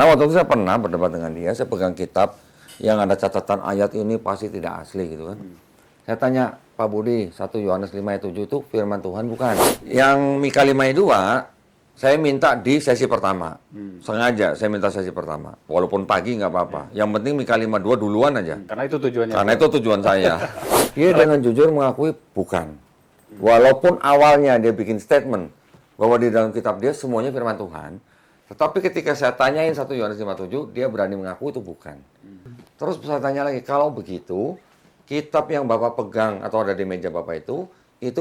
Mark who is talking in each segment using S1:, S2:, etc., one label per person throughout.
S1: Nah, waktu itu saya pernah berdebat dengan dia, saya pegang kitab yang ada catatan ayat ini pasti tidak asli gitu kan. Saya tanya, Pak Budi, 1 Yohanes 5 ayat 7 itu firman Tuhan bukan? Yang Mika 5 ayat 2, saya minta di sesi pertama. Sengaja saya minta sesi pertama. Walaupun pagi nggak apa-apa. Yang penting Mika 5:2 duluan aja.
S2: Karena itu tujuannya.
S1: Karena itu tujuan saya. Dia dengan jujur mengakui bukan. Walaupun awalnya dia bikin statement bahwa di dalam kitab dia semuanya firman Tuhan. Tetapi ketika saya tanyain 1 Yohanes 5:7, dia berani mengaku itu bukan. Terus saya tanya lagi, kalau begitu, kitab yang Bapak pegang atau ada di meja Bapak itu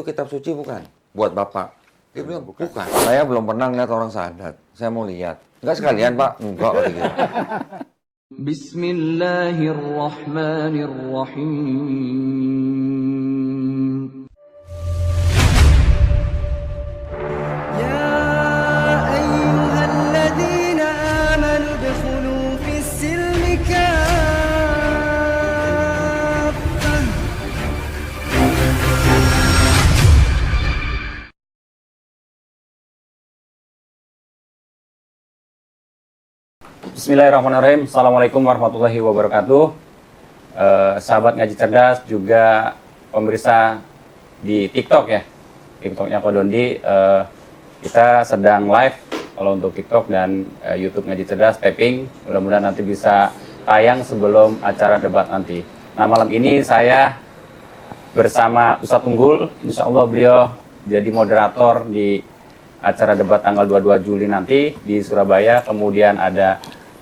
S1: kitab suci bukan? Buat Bapak. Dia bilang, bukan. Saya belum pernah lihat orang syahadat. Saya mau lihat. Enggak sekalian, Pak? Enggak, gitu.
S3: Bismillahirrahmanirrahim.
S2: Bismillahirrahmanirrahim. Assalamualaikum warahmatullahi wabarakatuh. Sahabat Ngaji Cerdas, juga pemirsa di TikTok ya. TikToknya Kodondi. Kita sedang live kalau untuk TikTok dan YouTube Ngaji Cerdas taping. Mudah-mudahan nanti bisa tayang sebelum acara debat nanti. Nah, malam ini saya bersama Ustadz Unggul. Insya Allah beliau jadi moderator di acara debat tanggal 22 Juli nanti di Surabaya. Kemudian ada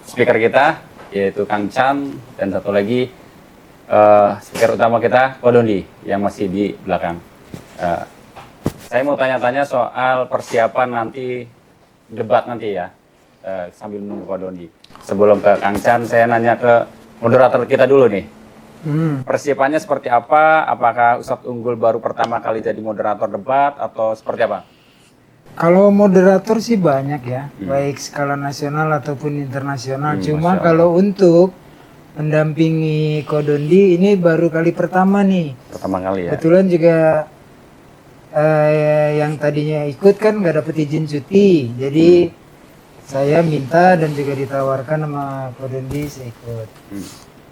S2: speaker kita, yaitu Kang Chan, dan satu lagi speaker utama kita, Kodondi, yang masih di belakang. Saya mau tanya-tanya soal persiapan nanti, debat nanti ya, sambil menunggu Kodondi. Sebelum ke Kang Chan, saya nanya ke moderator kita dulu nih. Persiapannya seperti apa? Apakah Ustadz Unggul baru pertama kali jadi moderator debat, atau seperti apa?
S4: Kalau moderator sih banyak ya, baik skala nasional ataupun internasional. Cuma kalau untuk mendampingi Kodondi ini baru kali pertama nih.
S2: Pertama kali ya.
S4: Kebetulan juga yang tadinya ikut kan nggak dapet izin cuti, jadi saya minta dan juga ditawarkan sama Kodondi saya ikut.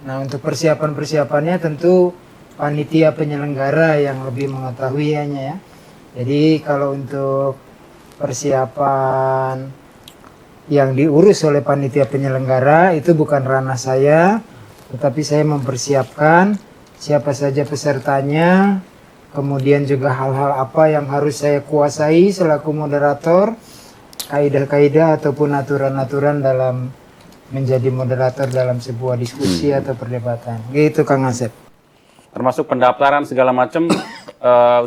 S4: Nah, untuk persiapannya tentu panitia penyelenggara yang lebih mengetahuinya ya. Jadi kalau untuk persiapan yang diurus oleh panitia penyelenggara itu bukan ranah saya, tetapi saya mempersiapkan siapa saja pesertanya, kemudian juga hal-hal apa yang harus saya kuasai selaku moderator, kaidah-kaidah ataupun aturan-aturan dalam menjadi moderator dalam sebuah diskusi atau perdebatan. Gitu Kang Asep.
S2: Termasuk pendaftaran segala macam,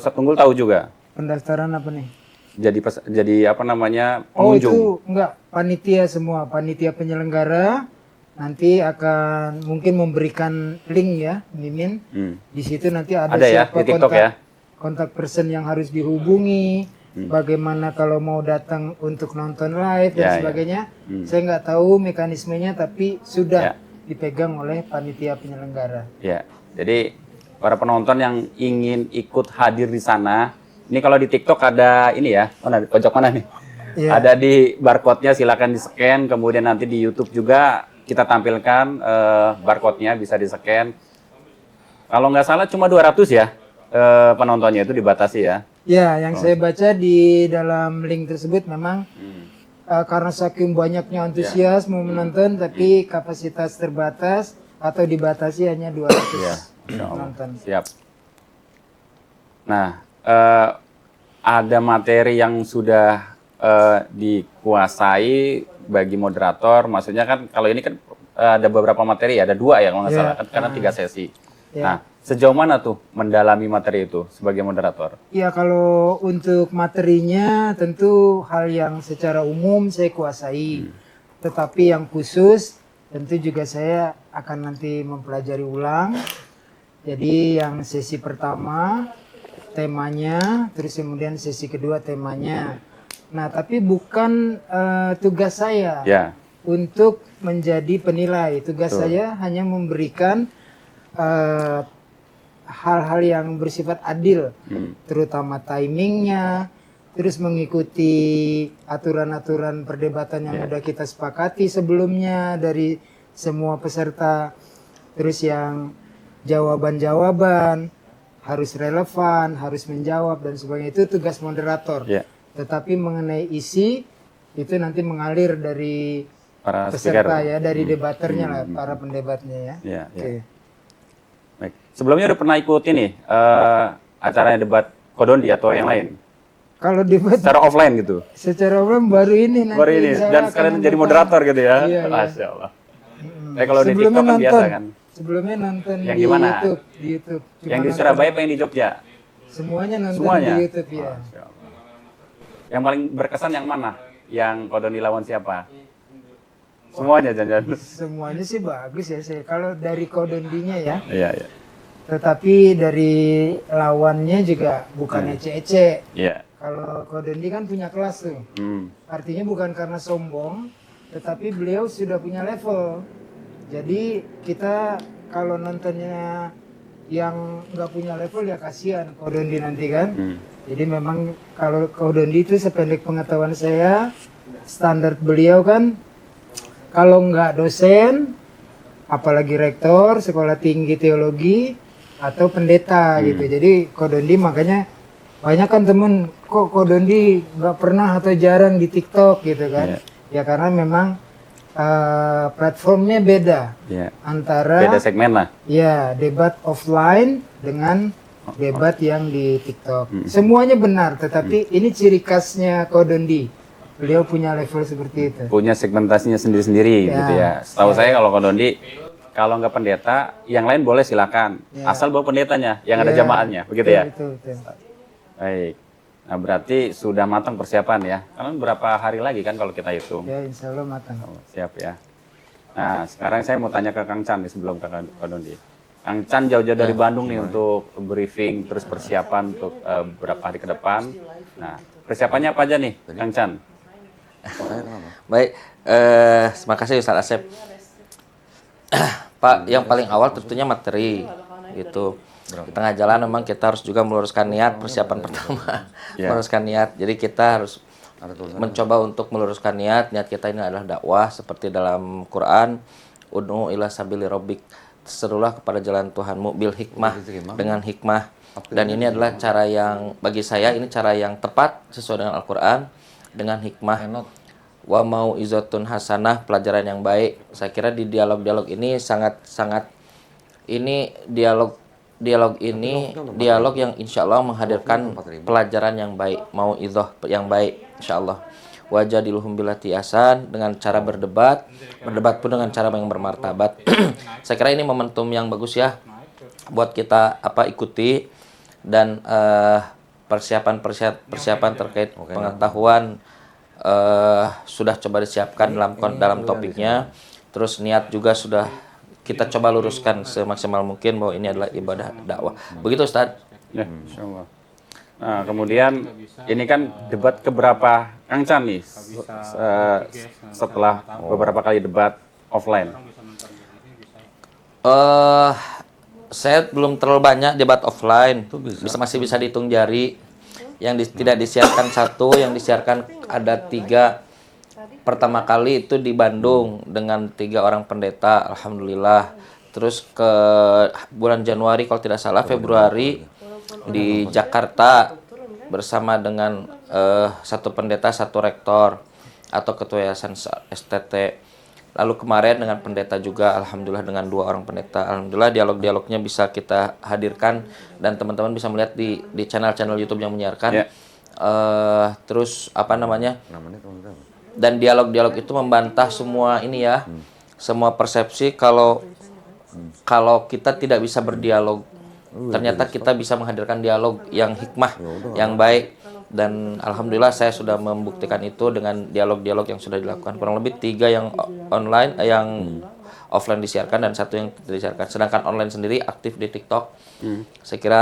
S2: Ustadz Unggul tahu juga?
S4: Pendaftaran apa nih?
S2: Jadi apa namanya,
S4: Oh
S2: pengunjung?
S4: itu enggak, panitia semua, panitia penyelenggara nanti akan mungkin memberikan link ya, Mimin. Di situ nanti ada
S2: ya,
S4: siapa
S2: di TikTok ya?
S4: kontak person yang harus dihubungi, bagaimana kalau mau datang untuk nonton live dan sebagainya. Saya nggak tahu mekanismenya, tapi sudah dipegang oleh panitia penyelenggara.
S2: Ya, jadi para penonton yang ingin ikut hadir di sana, ini kalau di TikTok ada ini ya, mana pojok mana nih? Yeah. Ada di barcode-nya, silakan di-scan. Kemudian nanti di YouTube juga kita tampilkan barcode-nya, bisa di-scan. Kalau nggak salah cuma 200 ya penontonnya, itu dibatasi ya?
S4: Ya, yang saya baca di dalam link tersebut memang karena saking banyaknya antusias mau menonton, tapi kapasitas terbatas atau dibatasi hanya 200 penonton.
S2: Siap. Nah, ada materi yang sudah dikuasai bagi moderator, maksudnya kan kalau ini kan ada beberapa materi, ada 2 ya kalau nggak salah, karena 3 sesi. Nah, sejauh mana tuh mendalami materi itu sebagai moderator?
S4: Ya, kalau untuk materinya tentu hal yang secara umum saya kuasai, tetapi yang khusus tentu juga saya akan nanti mempelajari ulang. Jadi yang sesi pertama temanya, terus kemudian sesi kedua temanya. Nah, tapi bukan tugas saya untuk menjadi penilai. Tugas saya hanya memberikan hal-hal yang bersifat adil, terutama timingnya, terus mengikuti aturan-aturan perdebatan yang udah kita sepakati sebelumnya dari semua peserta, terus yang jawaban-jawaban harus relevan, harus menjawab dan sebagainya, itu tugas moderator. Tetapi mengenai isi itu nanti mengalir dari
S2: para
S4: peserta
S2: speaker.
S4: ya, dari debaternya lah, para pendebatnya ya. Oke.
S2: Baik. Sebelumnya udah pernah ikut ini acaranya debat Kodondi atau yang lain?
S4: Kalau debat
S2: Secara offline gitu?
S4: secara umum baru ini nanti.
S2: Baru ini,
S4: insya
S2: dan
S4: Allah
S2: sekalian
S4: akan
S2: jadi
S4: membuka.
S2: moderator gitu ya?
S4: Iya, iya.
S2: Masya Allah. Kalau di TikTok kan biasa kan?
S4: Sebelumnya nonton
S2: Yang
S4: di
S2: gimana?
S4: YouTube. Di YouTube. Cuma
S2: Yang di
S4: nonton.
S2: Surabaya apa yang di Jogja?
S4: Semuanya nonton
S2: Semuanya?
S4: di YouTube ya.
S2: Masya Allah. Yang paling berkesan yang mana? Yang Kodondi lawan siapa? Semuanya jangan-jangan.
S4: Semuanya sih bagus ya. Kalau dari Kodondinya ya.
S2: Iya, iya.
S4: Tetapi dari lawannya juga bukan ece-ece.
S2: Iya.
S4: Kalau Kodondi kan punya kelas tuh.
S2: Hmm.
S4: Artinya bukan karena sombong, tetapi beliau sudah punya level. Jadi kita kalau nontonnya yang nggak punya level ya kasihan Kodondi nanti kan. Jadi memang kalau Kodondi itu sependek pengetahuan saya, standar beliau kan kalau nggak dosen, apalagi rektor, sekolah tinggi teologi, atau pendeta gitu. Jadi Kodondi makanya banyak kan temen, kok Kodondi nggak pernah atau jarang di TikTok gitu kan. Ya karena memang platformnya beda. Antara
S2: Beda segmen lah.
S4: ya debat offline dengan debat yang di TikTok. Semuanya benar, tetapi ini ciri khasnya Kodondi. Beliau punya level seperti itu.
S2: Punya segmentasinya sendiri-sendiri gitu ya. Setahu saya kalau Kodondi, kalau nggak pendeta, yang lain boleh silakan. Asal bawa pendetanya, yang ada jamaahnya, begitu ya?
S4: Betul.
S2: Baik. Nah berarti sudah matang persiapan ya. Karena berapa hari lagi kan kalau kita hitung.
S4: Ya insya Allah matang.
S2: Oh, siap ya. Nah sekarang saya mau tanya ke Kang Chan nih sebelum ke Kodondi. Kang Chan jauh-jauh dari Bandung nih untuk briefing terus persiapan untuk beberapa hari ke depan. Nah persiapannya apa aja nih Kang Chan?
S3: Baik, terima kasih Ustaz Asep. Pak, yang paling awal tentunya materi gitu. Di tengah jalan memang kita harus juga meluruskan niat, persiapan pertama. Meluruskan niat. Jadi kita harus mencoba untuk meluruskan niat. Niat kita ini adalah dakwah seperti dalam Quran, ud'u ila sabili rabbik. Serulah kepada jalan Tuhanmu bil hikmah, dengan hikmah. Dan ini adalah cara yang bagi saya ini cara yang tepat sesuai dengan Al-Qur'an, dengan hikmah. Wa mau izatun hasanah, pelajaran yang baik. Saya kira di dialog-dialog ini sangat ini dialog yang insya Allah menghadirkan pelajaran yang baik, mau izoh yang baik insya Allah. Wajadiluhum billati ahsan, dengan cara berdebat pun dengan cara yang bermartabat. Saya kira ini momentum yang bagus ya buat kita ikuti, dan persiapan terkait pengetahuan sudah coba disiapkan dalam topiknya. Terus niat juga sudah kita coba luruskan semaksimal mungkin bahwa ini adalah ibadah dakwah. Begitu Ustaz.
S2: Ya, insya Allah. Nah, kemudian ini kan debat keberapa Kang Chan nih setelah beberapa kali debat offline?
S3: Saya belum terlalu banyak debat offline. Masih bisa dihitung jari. Yang tidak disiarkan satu, yang disiarkan ada 3. Pertama kali itu di Bandung dengan 3 orang pendeta, alhamdulillah. Terus ke bulan Januari kalau tidak salah, Februari di Jakarta bersama dengan 1 pendeta, 1 rektor atau ketua yayasan STT. Lalu kemarin dengan pendeta juga, alhamdulillah dengan 2 orang pendeta. Alhamdulillah dialog-dialognya bisa kita hadirkan dan teman-teman bisa melihat di channel-channel YouTube yang menyiarkan. Terus dan dialog-dialog itu membantah semua ini ya, semua persepsi kalau kita tidak bisa berdialog. Ternyata kita bisa menghadirkan dialog yang hikmah, yang baik. Dan alhamdulillah saya sudah membuktikan itu dengan dialog-dialog yang sudah dilakukan. Kurang lebih 3 yang online, yang offline disiarkan dan 1 yang tidak disiarkan. Sedangkan online sendiri aktif di TikTok. Saya kira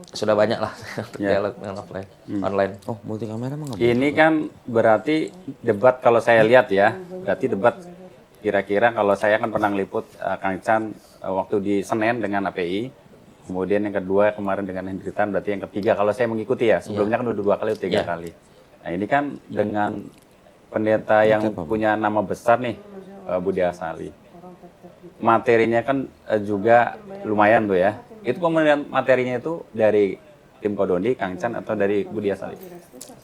S3: sudah banyak lah untuk dialog dengan offline, online.
S1: Oh, multi kamera mah nggak
S2: Ini kan berarti debat kalau saya lihat ya, berarti debat kira-kira kalau saya kan pernah ngeliput Kang Chan waktu di Senen dengan API. Kemudian yang kedua kemarin dengan Hendritan, berarti yang ketiga kalau saya mengikuti ya. Sebelumnya kan udah 2 kali atau 3 kali. Nah ini kan dengan pendeta yang punya nama besar nih, Budi Asali. Materinya kan juga lumayan tuh ya. Itu pemilihan materinya itu dari tim Kodondi, Kang Chan, atau dari Budi Asali?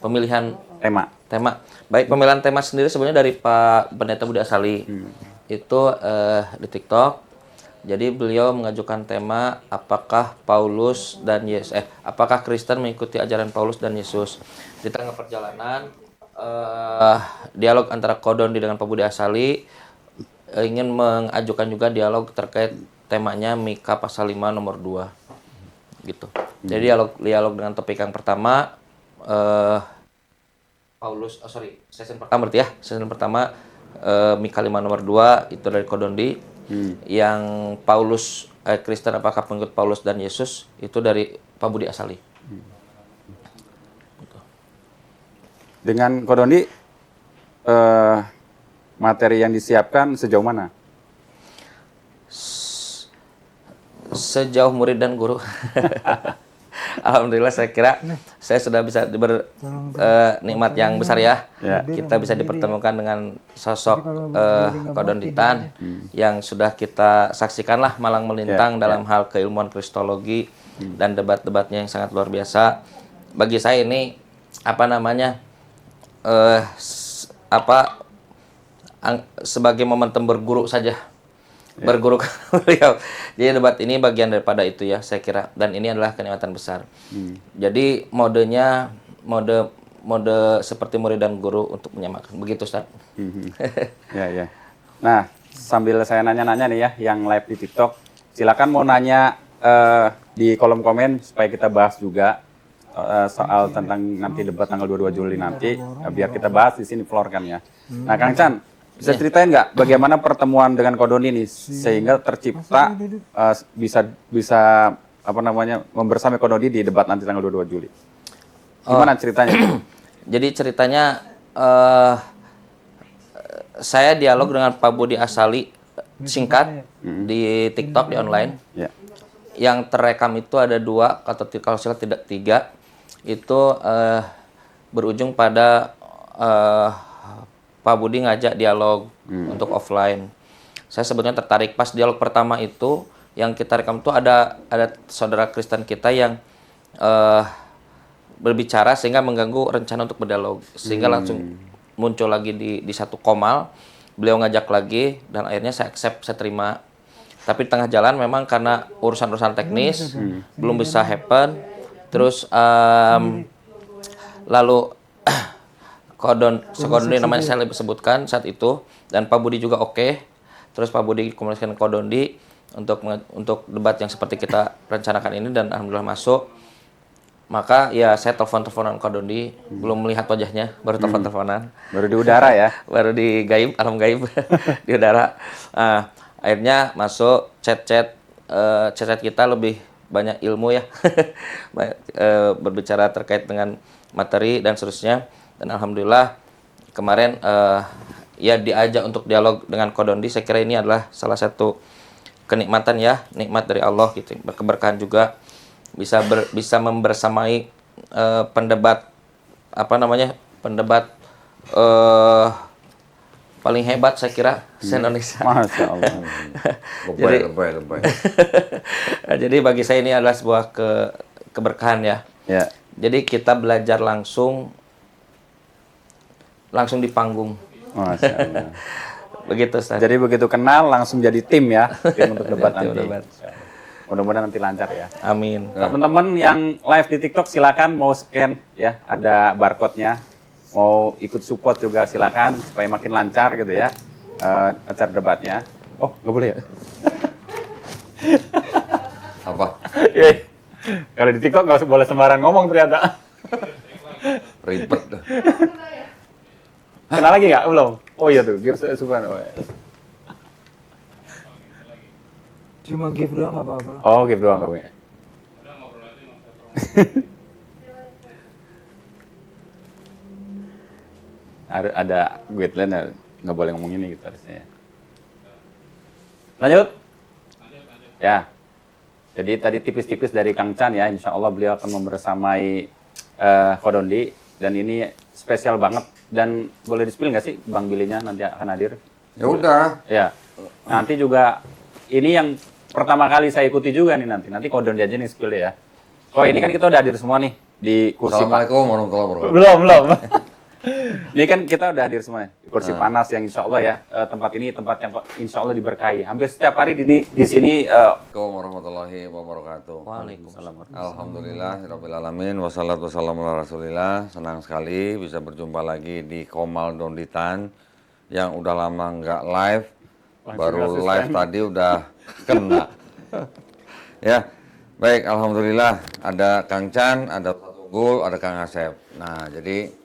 S3: Pemilihan
S2: Tema.
S3: baik pemilihan tema sendiri sebenarnya dari Pak Pendeta Budi Asali. Itu di TikTok. Jadi beliau mengajukan tema apakah Paulus dan Yesus apakah Kristen mengikuti ajaran Paulus dan Yesus. Di tengah perjalanan dialog antara Kodondi dengan Pak Budi Asali ingin mengajukan juga dialog terkait temanya Mika pasal 5 nomor 2 gitu. Jadi dialog dengan topik yang pertama season pertama berarti ya. Season pertama Mika 5 nomor 2 itu dari Kodondi. Yang Paulus Kristen apakah pengikut Paulus dan Yesus itu dari Pak Budi Asali.
S2: Dengan Kodondi materi yang disiapkan sejauh mana?
S3: Sejauh murid dan guru. Alhamdulillah saya kira saya sudah bisa nikmat yang besar ya. Kita bisa dipertemukan dengan sosok Kodonditan yang sudah kita saksikan lah malang melintang dalam hal keilmuan kristologi dan debat-debatnya yang sangat luar biasa. Bagi saya ini sebagai momentum berguru saja. Berguru ke beliau. Jadi debat ini bagian daripada itu ya saya kira, dan ini adalah kenikmatan besar. Jadi modenya mode seperti murid dan guru untuk menyamakan. Begitu Ustaz.
S2: Ya. Nah, sambil saya nanya-nanya nih ya yang live di TikTok, silakan mau nanya di kolom komen supaya kita bahas juga soal tentang nanti debat tanggal 22 Juli nanti, biar kita bahas di sini floor kan ya. Nah, Kang Chan, bisa ceritain nggak bagaimana pertemuan dengan Kodondi ini sehingga tercipta bisa membersamai Kodondi di debat nanti tanggal 22 Juli. Gimana ceritanya?
S3: Jadi ceritanya saya dialog dengan Pak Budi Asali singkat di TikTok di online. Yang terekam itu ada 2 atau kalau salah tidak 3. Itu berujung pada Pak Budi ngajak dialog untuk offline. Saya sebetulnya tertarik pas dialog pertama itu yang kita rekam itu ada saudara Kristen kita yang berbicara sehingga mengganggu rencana untuk berdialog, sehingga langsung muncul lagi di satu komal. Beliau ngajak lagi dan akhirnya saya accept, saya terima. Tapi di tengah jalan memang karena urusan-urusan teknis belum bisa happen. Terus lalu Kodondi namanya saya lebih sebutkan saat itu, dan Pak Budi juga oke. Terus Pak Budi komunikasikan Kodondi untuk debat yang seperti kita rencanakan ini, dan alhamdulillah masuk. Maka ya saya telepon-teleponan Kodondi, belum melihat wajahnya, baru telepon-teleponan.
S2: Baru di udara ya?
S3: Baru di gaib, alam gaib di udara. Akhirnya masuk chat kita lebih banyak ilmu ya, berbicara terkait dengan materi dan seterusnya. Dan alhamdulillah kemarin ya diajak untuk dialog dengan Kodondi. Saya kira ini adalah salah satu kenikmatan ya, nikmat dari Allah gitu. Berkeberkahan juga bisa membersamai pendebat paling hebat saya kira se-Indonesia.
S2: Masya Allah.
S1: Lebay.
S3: Jadi bagi saya ini adalah sebuah keberkahan ya. Jadi kita belajar langsung di panggung.
S2: Masya Allah.
S3: Begitu Ustaz.
S2: Jadi begitu kenal langsung jadi tim ya, tim untuk debat nanti. Mudah-mudahan nanti lancar ya.
S3: Amin.
S2: Teman-teman yang live di TikTok silakan mau scan ya, ada barcode-nya. Mau ikut support juga silakan supaya makin lancar gitu ya acara debatnya. Oh, nggak boleh ya?
S1: Apa?
S2: Kalau di TikTok nggak boleh sembarangan ngomong ternyata.
S1: Ribet dah.
S2: Kenal lagi nggak? Belum? Oh iya tuh, Gears Subhanahu.
S4: Cuma give doang nggak apa-apa.
S2: Oh, gitu doang kamu ya. Ada guideline nggak boleh ngomong ini gitu harusnya. Lanjut. Ya. Jadi tadi tipis-tipis dari Kang Chan ya, insya Allah beliau akan membersamai Kodondi, dan ini spesial banget. Dan boleh di-spill nggak sih Bang Billy-nya nanti akan hadir?
S1: Ya udah.
S2: Ya. Nanti juga ini yang pertama kali saya ikuti juga nih nanti. Nanti kodon aja nih spill ya. Oh ini kan kita udah hadir semua nih di kursi
S1: Assalamualaikum warahmatullahi wabarakatuh.
S2: belum. Ini kan kita udah hadir semua di kursi panas yang insya Allah ya tempat ini tempat yang insya Allah diberkahi. Hampir setiap hari di sini.
S1: Assalamualaikum warahmatullahi wabarakatuh.
S3: Waalaikumsalam.
S1: Alhamdulillah, rabbil alamin, wassalatu wassalamu ala rasulillah. Senang sekali bisa berjumpa lagi di Komal Donditan yang udah lama nggak live. Baru live tadi udah kena. Ya, baik, alhamdulillah ada Kang Chan, ada Ustaz Unggul, ada Kang Asep. Nah, jadi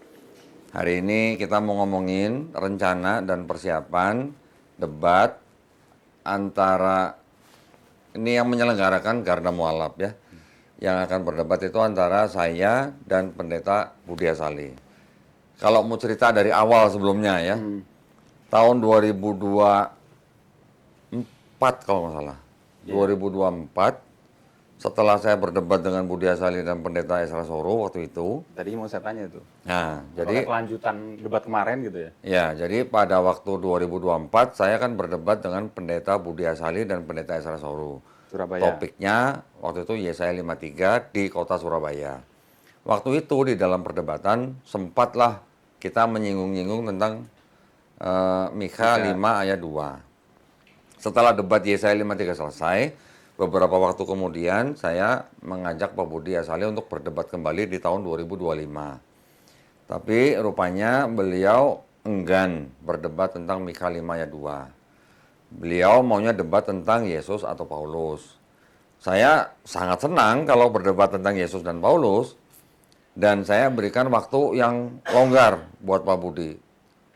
S1: hari ini kita mau ngomongin rencana dan persiapan debat antara ini yang menyelenggarakan Garda Mualaf ya. Yang akan berdebat itu antara saya dan Pendeta Budi Asali. Kalau mau cerita dari awal sebelumnya ya. Tahun 2024 kalau nggak salah. 2024 setelah saya berdebat dengan Budi Asali dan Pendeta Esra Soro waktu itu.
S2: Tadi mau saya tanya itu.
S1: Nah,
S2: Jadi
S1: jadi
S2: kelanjutan debat kemarin gitu ya.
S1: ya, jadi pada waktu 2024 saya kan berdebat dengan Pendeta Budi Asali dan Pendeta Esra Soro.
S2: Surabaya.
S1: Topiknya waktu itu Yesaya 53 di kota Surabaya. Waktu itu di dalam perdebatan sempatlah kita menyinggung-nyinggung tentang Mikha 5 ayat 2. Setelah debat Yesaya 53 selesai, beberapa waktu kemudian saya mengajak Pak Budi Asali untuk berdebat kembali di tahun 2025. Tapi rupanya beliau enggan berdebat tentang Mikha 5 ayat 2. Beliau maunya debat tentang Yesus atau Paulus. Saya sangat senang kalau berdebat tentang Yesus dan Paulus. Dan saya berikan waktu yang longgar buat Pak Budi.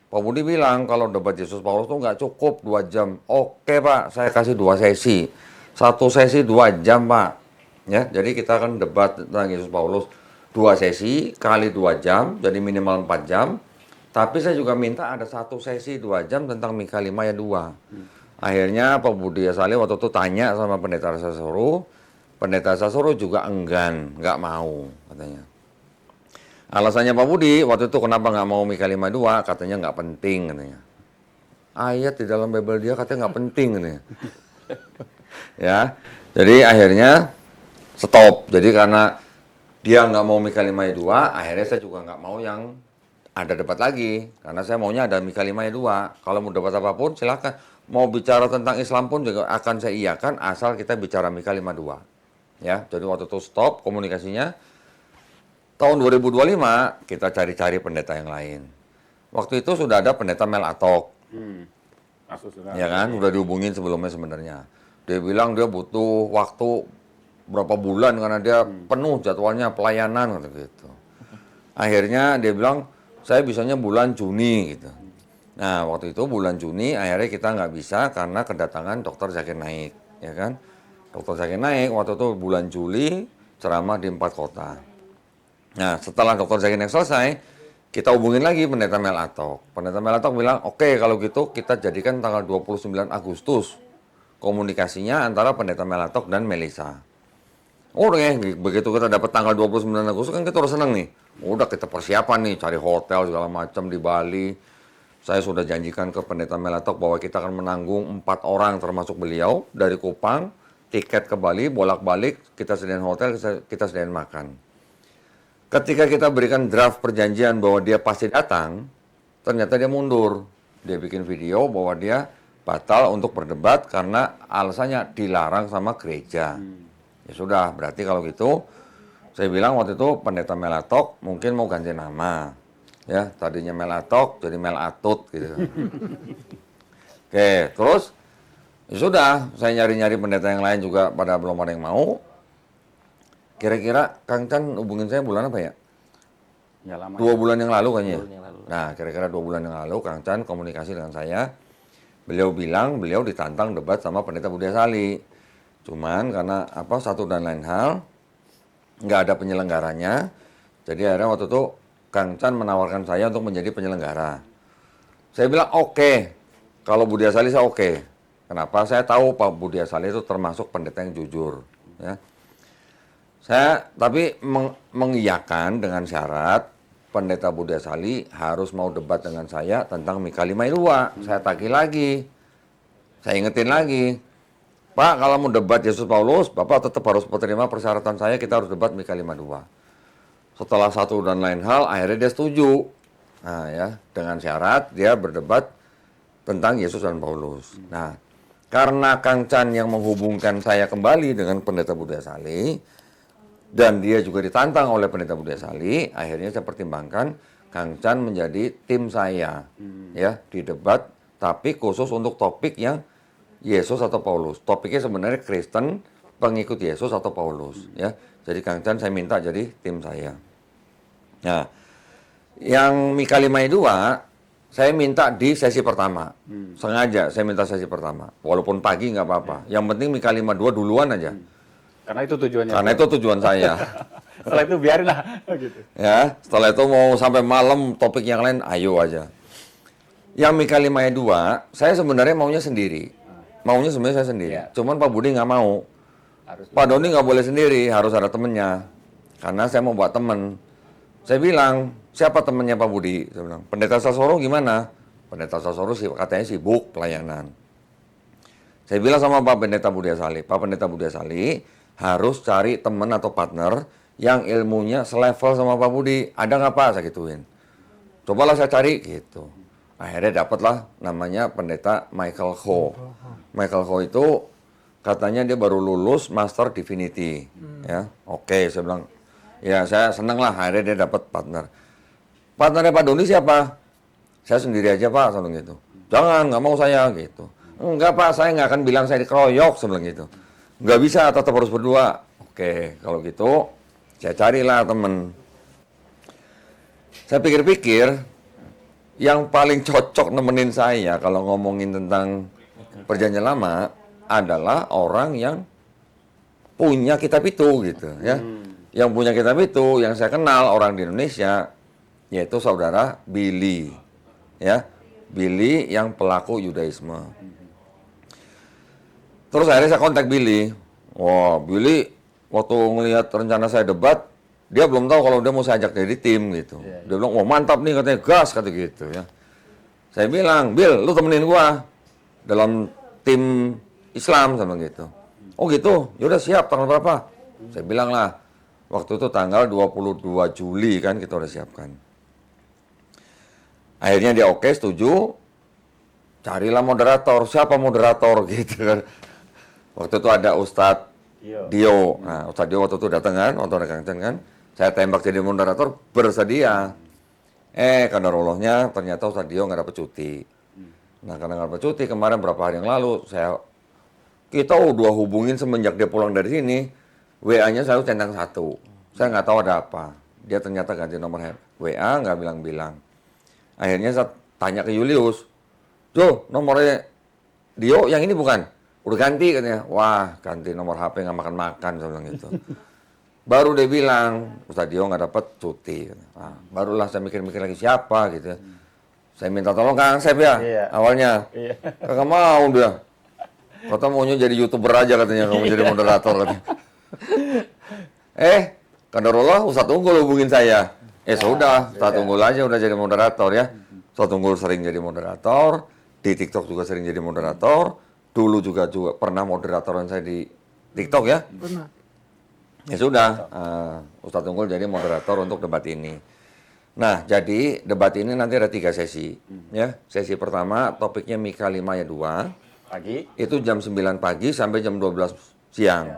S1: Pak Budi bilang kalau debat Yesus Paulus itu nggak cukup 2 jam. Oke Pak, saya kasih 2 sesi. 1 sesi 2 jam Pak. Ya, jadi kita akan debat tentang Yesus Paulus 2 sesi kali 2 jam, jadi minimal 4 jam. Tapi saya juga minta ada 1 sesi 2 jam tentang Mikha 5 ayat 2. Akhirnya Pak Budi Asali waktu itu tanya sama Pendeta Sasoro. Pendeta Sasoro juga enggan, nggak mau katanya. Alasannya Pak Budi waktu itu kenapa nggak mau Mikha 5 ayat 2, katanya nggak penting katanya. Ayat di dalam Bible dia katanya nggak penting katanya. Ya, jadi akhirnya stop. Jadi karena dia nggak mau Mikha 5 ayat 2, akhirnya saya juga nggak mau yang ada debat lagi. Karena saya maunya ada Mikha 5 ayat 2. Kalau mau debat apapun silakan. Mau bicara tentang Islam pun juga akan saya iakan asal kita bicara Mikha 5:2. Ya, jadi waktu itu stop komunikasinya. Tahun 2025 kita cari-cari pendeta yang lain. Waktu itu sudah ada pendeta Mel Atok. Ya kan, udah dihubungin sebelumnya sebenarnya. Dia bilang dia butuh waktu berapa bulan karena dia penuh jadwalnya pelayanan gitu. Akhirnya dia bilang saya bisanya bulan Juni gitu. Nah waktu itu bulan Juni akhirnya kita nggak bisa karena kedatangan Dr. Zakir Naik, ya kan? Dr. Zakir Naik waktu itu bulan Juli ceramah di 4 kota. Nah setelah Dr. Zakir Naik selesai, kita hubungin lagi Pendeta Mel Atok. Pendeta Mel Atok bilang, oke, kalau gitu kita jadikan tanggal 29 Agustus komunikasinya antara Pendeta Mel Atok dan Melisa. Udah ya, begitu kita dapat tanggal 29 Agustus kan kita udah seneng nih. Udah kita persiapan nih, cari hotel segala macam di Bali. Saya sudah janjikan ke Pendeta Mel Atok bahwa kita akan menanggung 4 orang termasuk beliau dari Kupang, tiket ke Bali, bolak-balik, kita sediain hotel, kita sediain makan. Ketika kita berikan draft perjanjian bahwa dia pasti datang, ternyata dia mundur. Dia bikin video bahwa dia batal untuk berdebat karena alasannya dilarang sama gereja. Ya sudah, berarti kalau gitu, saya bilang waktu itu Pendeta Mel Atok mungkin mau ganti nama. Ya, tadinya Mel Atok jadi Mel Atut gitu. Oke, terus ya sudah, saya nyari-nyari pendeta yang lain juga pada belum ada yang mau. Kira-kira Kang Chan hubungin saya bulan apa ya?
S2: Ya lama.
S1: 2 bulan yang lalu kayaknya.
S3: 2 bulan yang lalu.
S1: Nah, kira-kira 2 bulan yang lalu Kang Chan komunikasi dengan saya. Beliau bilang beliau ditantang debat sama Pendeta Budi Asali. Cuman karena apa satu dan lain hal nggak ada penyelenggaranya. Jadi akhirnya waktu itu Kang Chan menawarkan saya untuk menjadi penyelenggara. Saya bilang oke. Kalau Budi Asali saya oke. Kenapa? Saya tahu Pak Budi Asali itu termasuk pendeta yang jujur. Ya. Saya tapi mengiyakan dengan syarat Pendeta Budi Asali harus mau debat dengan saya tentang Mika 52. Saya tagih lagi. Saya ingetin lagi. Pak, kalau mau debat Yesus Paulus, Bapak tetap harus menerima persyaratan saya, kita harus debat Mika 52. Setelah satu dan lain hal, akhirnya dia setuju. Nah ya, dengan syarat dia berdebat tentang Yesus dan Paulus. Nah, karena Kang Chan yang menghubungkan saya kembali dengan Pendeta Budi Asali, dan dia juga ditantang oleh Pendeta Budi Asali, akhirnya saya pertimbangkan Kang Chan menjadi tim saya ya di debat, tapi khusus untuk topik yang Yesus atau Paulus. Topiknya sebenarnya Kristen, pengikut Yesus atau Paulus ya. Jadi Kang Chan saya minta jadi tim saya. Nah, yang Mika 52 saya minta di sesi pertama. Sengaja saya minta sesi pertama. Walaupun pagi nggak apa-apa. Yang penting Mika 52 duluan aja.
S2: Karena itu tujuannya.
S1: Karena itu tujuan saya.
S2: Setelah itu biarin lah gitu.
S1: Ya, setelah itu mau sampai malam topik yang lain, ayo aja. Yang Mika 52, saya sebenarnya maunya sendiri. Maunya sebenarnya saya sendiri.
S2: Ya.
S1: Cuman Pak Budi nggak mau.
S2: Harus.
S1: Pak Doni nggak boleh sendiri, harus ada temennya. Karena saya mau buat temen. Saya bilang, siapa temennya Pak Budi? Saya bilang, Pendeta Sasoro gimana? Pendeta Sasoro sih katanya sibuk pelayanan. Saya bilang sama Pak Pendeta Budi Asali, Pak Pendeta Budi Asali harus cari teman atau partner yang ilmunya selevel sama Pak Budi. Ada nggak Pak? Saya gituin. Cobalah saya cari gitu. Akhirnya dapatlah namanya Pendeta Michael Ho. Michael Ho itu katanya dia baru lulus Master Divinity. Ya, oke, saya bilang, ya saya seneng lah. Akhirnya dia dapat partner. Partnernya Pak Doni siapa? Saya sendiri aja Pak, saya bilang gitu. Jangan, nggak mau saya gitu. Enggak Pak, saya nggak akan bilang saya dikeroyok, saya bilang gitu. Nggak bisa, tetap harus berdua. Oke, kalau gitu saya carilah temen. Saya pikir-pikir, yang paling cocok nemenin saya kalau ngomongin tentang perjanjian lama adalah orang yang punya kitab itu gitu ya. Yang punya kitab itu, yang saya kenal orang di Indonesia, yaitu saudara Billy. Ya, Billy yang pelaku Yudaisme. Terus akhirnya saya kontak Billy. Wah, Billy waktu ngelihat rencana saya debat, dia belum tahu kalau dia mau saya ajak jadi tim gitu. Dia bilang, wah mantap nih katanya, gas kata gitu ya. Saya bilang, Bill, lu temenin gua dalam tim Islam sama gitu. Oh gitu, yaudah siap, tanggal berapa? Saya bilang lah, waktu itu tanggal 22 Juli kan kita udah siapkan. Akhirnya dia oke, setuju. Carilah moderator, siapa moderator gitu kan. Waktu itu ada Ustadz Dio. Nah, Ustadz Dio waktu itu datang kan, waktu ada Kang Chan kan. Saya tembak jadi moderator, bersedia. Kadarullohnya ternyata Ustadz Dio nggak dapet cuti. Nah, karena nggak dapet cuti, kemarin berapa hari yang lalu, kita udah hubungin semenjak dia pulang dari sini, WA-nya selalu centang 1. Saya nggak tahu ada apa. Dia ternyata ganti nomor WA, nggak bilang-bilang. Akhirnya saya tanya ke Julius, Jo, nomornya Dio yang ini bukan? Udah ganti katanya. Wah, ganti nomor HP nggak makan-makan, saya bilang gitu. Baru dia bilang, Ustadz Dio nggak dapat cuti. Nah, barulah saya mikir-mikir lagi siapa gitu ya. Saya minta tolong Kang Sep ya, awalnya. Kagak mau dia. Kata maunya jadi YouTuber aja katanya, kamu jadi moderator katanya. Kadarullah Ustadz Unggul hubungin saya. Sudah, Ustadz Unggul aja udah jadi moderator ya. Ustadz Unggul sering jadi moderator, di TikTok juga sering jadi moderator. Dulu juga pernah moderatoran saya di TikTok ya.
S4: Pernah.
S1: Ya sudah, Ustadz Unggul jadi moderator untuk debat ini. Nah, jadi debat ini nanti ada 3 sesi. Ya, sesi pertama topiknya Mika 5 ayat 2.
S2: Pagi.
S1: Itu jam 9 pagi sampai jam 12 siang.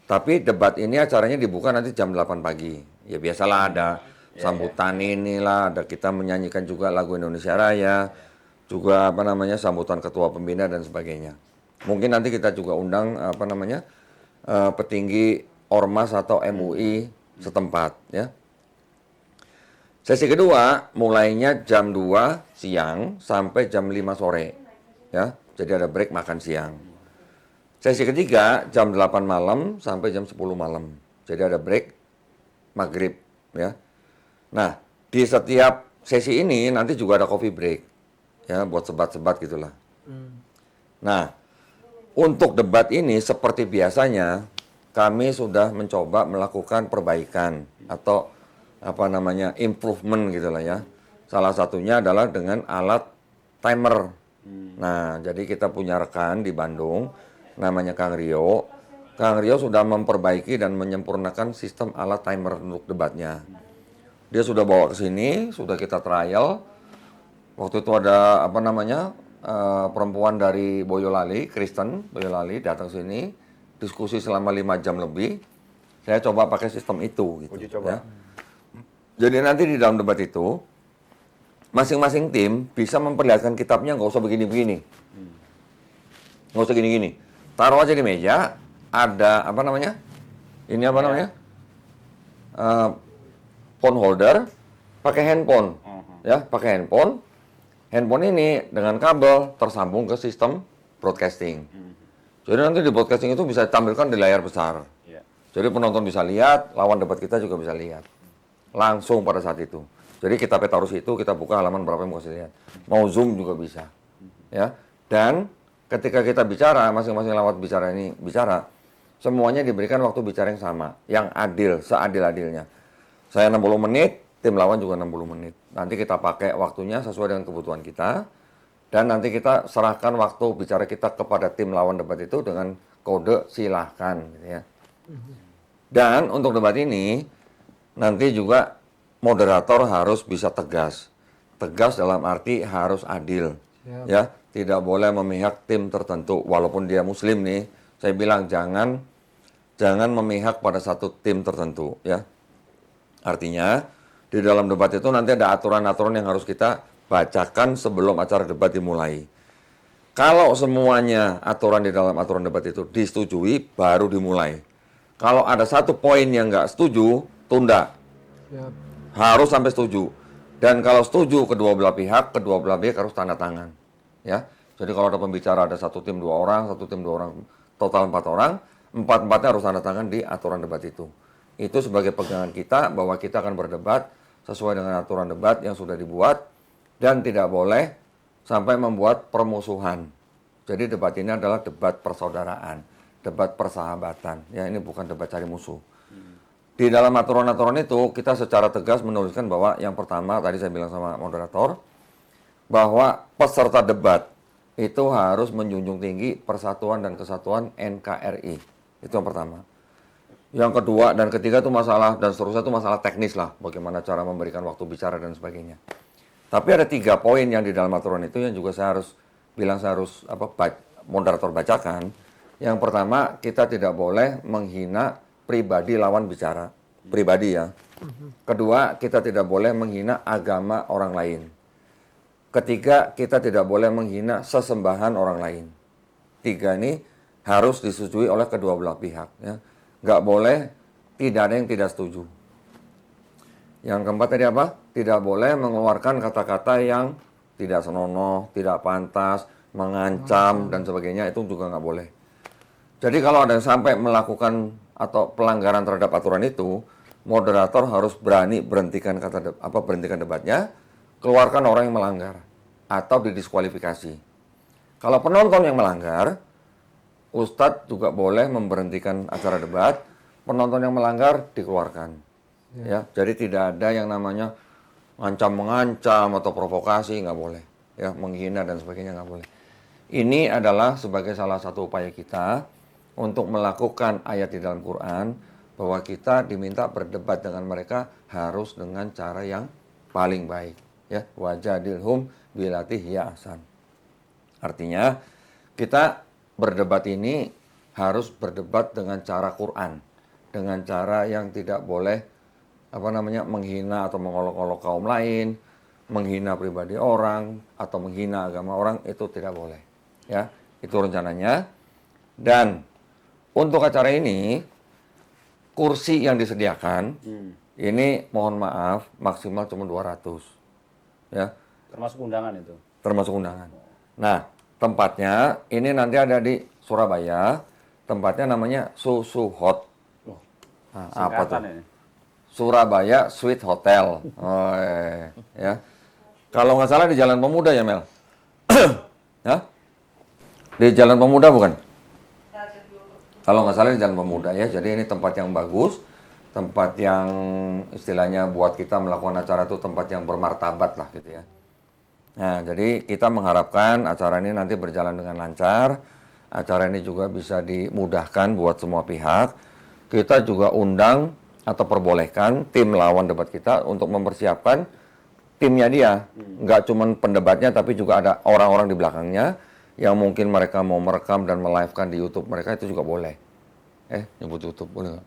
S1: Tapi debat ini acaranya dibuka nanti jam 8 pagi. Ya biasalah ada sambutan inilah, ada kita menyanyikan juga lagu Indonesia Raya, juga sambutan ketua pembina dan sebagainya. Mungkin nanti kita juga undang petinggi ormas atau MUI setempat ya. Sesi kedua mulainya jam 2 siang sampai jam 5 sore ya. Jadi ada break makan siang. Sesi ketiga jam 8 malam sampai jam 10 malam. Jadi ada break maghrib ya. Nah, di setiap sesi ini nanti juga ada coffee break. Ya, buat sebat-sebat gitulah. Nah, untuk debat ini seperti biasanya kami sudah mencoba melakukan perbaikan atau apa namanya improvement gitu lah ya. Salah satunya adalah dengan alat timer. Nah, jadi kita punya rekan di Bandung, namanya Kang Rio. Kang Rio sudah memperbaiki dan menyempurnakan sistem alat timer untuk debatnya. Dia sudah bawa ke sini, sudah kita trial. Waktu itu ada apa namanya perempuan dari Boyolali, Kristen Boyolali datang sini, diskusi selama 5 jam lebih. Saya coba pakai sistem itu. Gitu,
S2: Uji coba.
S1: ya. Jadi nanti di dalam debat itu masing-masing tim bisa memperlihatkan kitabnya nggak usah begini-begini, nggak usah gini-gini. Taruh aja di meja, ada apa namanya? Ini apa namanya? Phone holder, pakai handphone, ya, pakai handphone. Handphone ini dengan kabel tersambung ke sistem broadcasting. Jadi nanti di broadcasting itu bisa ditampilkan di layar besar.
S2: Iya.
S1: Jadi penonton bisa lihat, lawan debat kita juga bisa lihat. Langsung pada saat itu. Jadi kita taruh situ, kita buka halaman berapa yang mau kasih lihat. Mau zoom juga bisa. Ya. Dan ketika kita bicara, masing-masing lewat bicara ini bicara, semuanya diberikan waktu bicara yang sama, yang adil, seadil-adilnya. Saya 60 menit, tim lawan juga 60 menit. Nanti kita pakai waktunya sesuai dengan kebutuhan kita. Dan nanti kita serahkan waktu bicara kita kepada tim lawan debat itu dengan kode silahkan. Gitu ya. Dan untuk debat ini, nanti juga moderator harus bisa tegas. Tegas dalam arti harus adil.
S4: Siap.
S1: Ya, tidak boleh memihak tim tertentu walaupun dia muslim nih. Saya bilang jangan memihak pada satu tim tertentu, ya. Artinya di dalam debat itu nanti ada aturan-aturan yang harus kita bacakan sebelum acara debat dimulai. Kalau semuanya aturan di dalam aturan debat itu disetujui baru dimulai. Kalau ada satu poin yang nggak setuju, tunda.
S4: Siap.
S1: Harus sampai setuju. Dan kalau setuju kedua belah pihak harus tanda tangan. Ya. Jadi kalau ada pembicara ada satu tim 2 orang, satu tim 2 orang, total 4 orang, 4-4-nya harus tanda tangan di aturan debat itu. Itu sebagai pegangan kita bahwa kita akan berdebat sesuai dengan aturan debat yang sudah dibuat dan tidak boleh sampai membuat permusuhan. Jadi debat ini adalah debat persaudaraan, debat persahabatan. Ya, ini bukan debat cari musuh. Di dalam aturan-aturan itu kita secara tegas menuliskan bahwa yang pertama tadi saya bilang sama moderator bahwa peserta debat itu harus menjunjung tinggi persatuan dan kesatuan NKRI. Itu yang pertama. Yang kedua dan ketiga itu masalah dan seterusnya itu masalah teknis lah, bagaimana cara memberikan waktu bicara dan sebagainya. Tapi ada 3 poin yang di dalam aturan itu yang juga saya harus moderator bacakan. Yang pertama, kita tidak boleh menghina pribadi lawan bicara, pribadi ya. Kedua, kita tidak boleh menghina agama orang lain. Ketiga, kita tidak boleh menghina sesembahan orang lain. 3 ini harus disetujui oleh kedua belah pihak. Ya. Nggak boleh, tidak ada yang tidak setuju. Yang keempat tadi apa? Tidak boleh mengeluarkan kata-kata yang tidak senonoh, tidak pantas, mengancam, dan sebagainya. Itu juga nggak boleh. Jadi kalau ada yang sampai melakukan atau pelanggaran terhadap aturan itu, moderator harus berani berhentikan berhentikan debatnya, keluarkan orang yang melanggar atau didiskualifikasi. Kalau penonton yang melanggar, Ustadz juga boleh memberhentikan acara debat, penonton yang melanggar dikeluarkan. Ya, jadi tidak ada yang namanya mengancam atau provokasi, nggak boleh. Ya, menghina dan sebagainya nggak boleh. Ini adalah sebagai salah satu upaya kita untuk melakukan ayat di dalam Quran bahwa kita diminta berdebat dengan mereka harus dengan cara yang paling baik. Ya, wajadilhum bilati hiya ahsan. Artinya kita berdebat ini harus berdebat dengan cara Quran, dengan cara yang tidak boleh menghina atau mengolok-olok kaum lain, menghina pribadi orang atau menghina agama orang, itu tidak boleh. Ya, itu rencananya. Dan untuk acara ini kursi yang disediakan ini mohon maaf maksimal cuma 200. Ya.
S2: Termasuk undangan itu.
S1: Termasuk undangan. Nah, tempatnya ini nanti ada di Surabaya. Tempatnya namanya Susu Hot. Nah, apa tuh?
S2: Ini.
S1: Surabaya Sweet Hotel. Ya. Kalau nggak salah di Jalan Pemuda ya, Mel? Ya? Di Jalan Pemuda bukan? Kalau nggak salah di Jalan Pemuda ya. Jadi ini tempat yang bagus. tempat yang istilahnya buat kita melakukan acara itu tempat yang bermartabat lah gitu ya. Nah, jadi kita mengharapkan acara ini nanti berjalan dengan lancar. Acara ini juga bisa dimudahkan buat semua pihak. Kita juga undang atau perbolehkan tim lawan debat kita untuk mempersiapkan timnya dia. Nggak cuma pendebatnya, tapi juga ada orang-orang di belakangnya yang mungkin mereka mau merekam dan melivekan di YouTube mereka, itu juga boleh. Nyebut YouTube boleh nggak?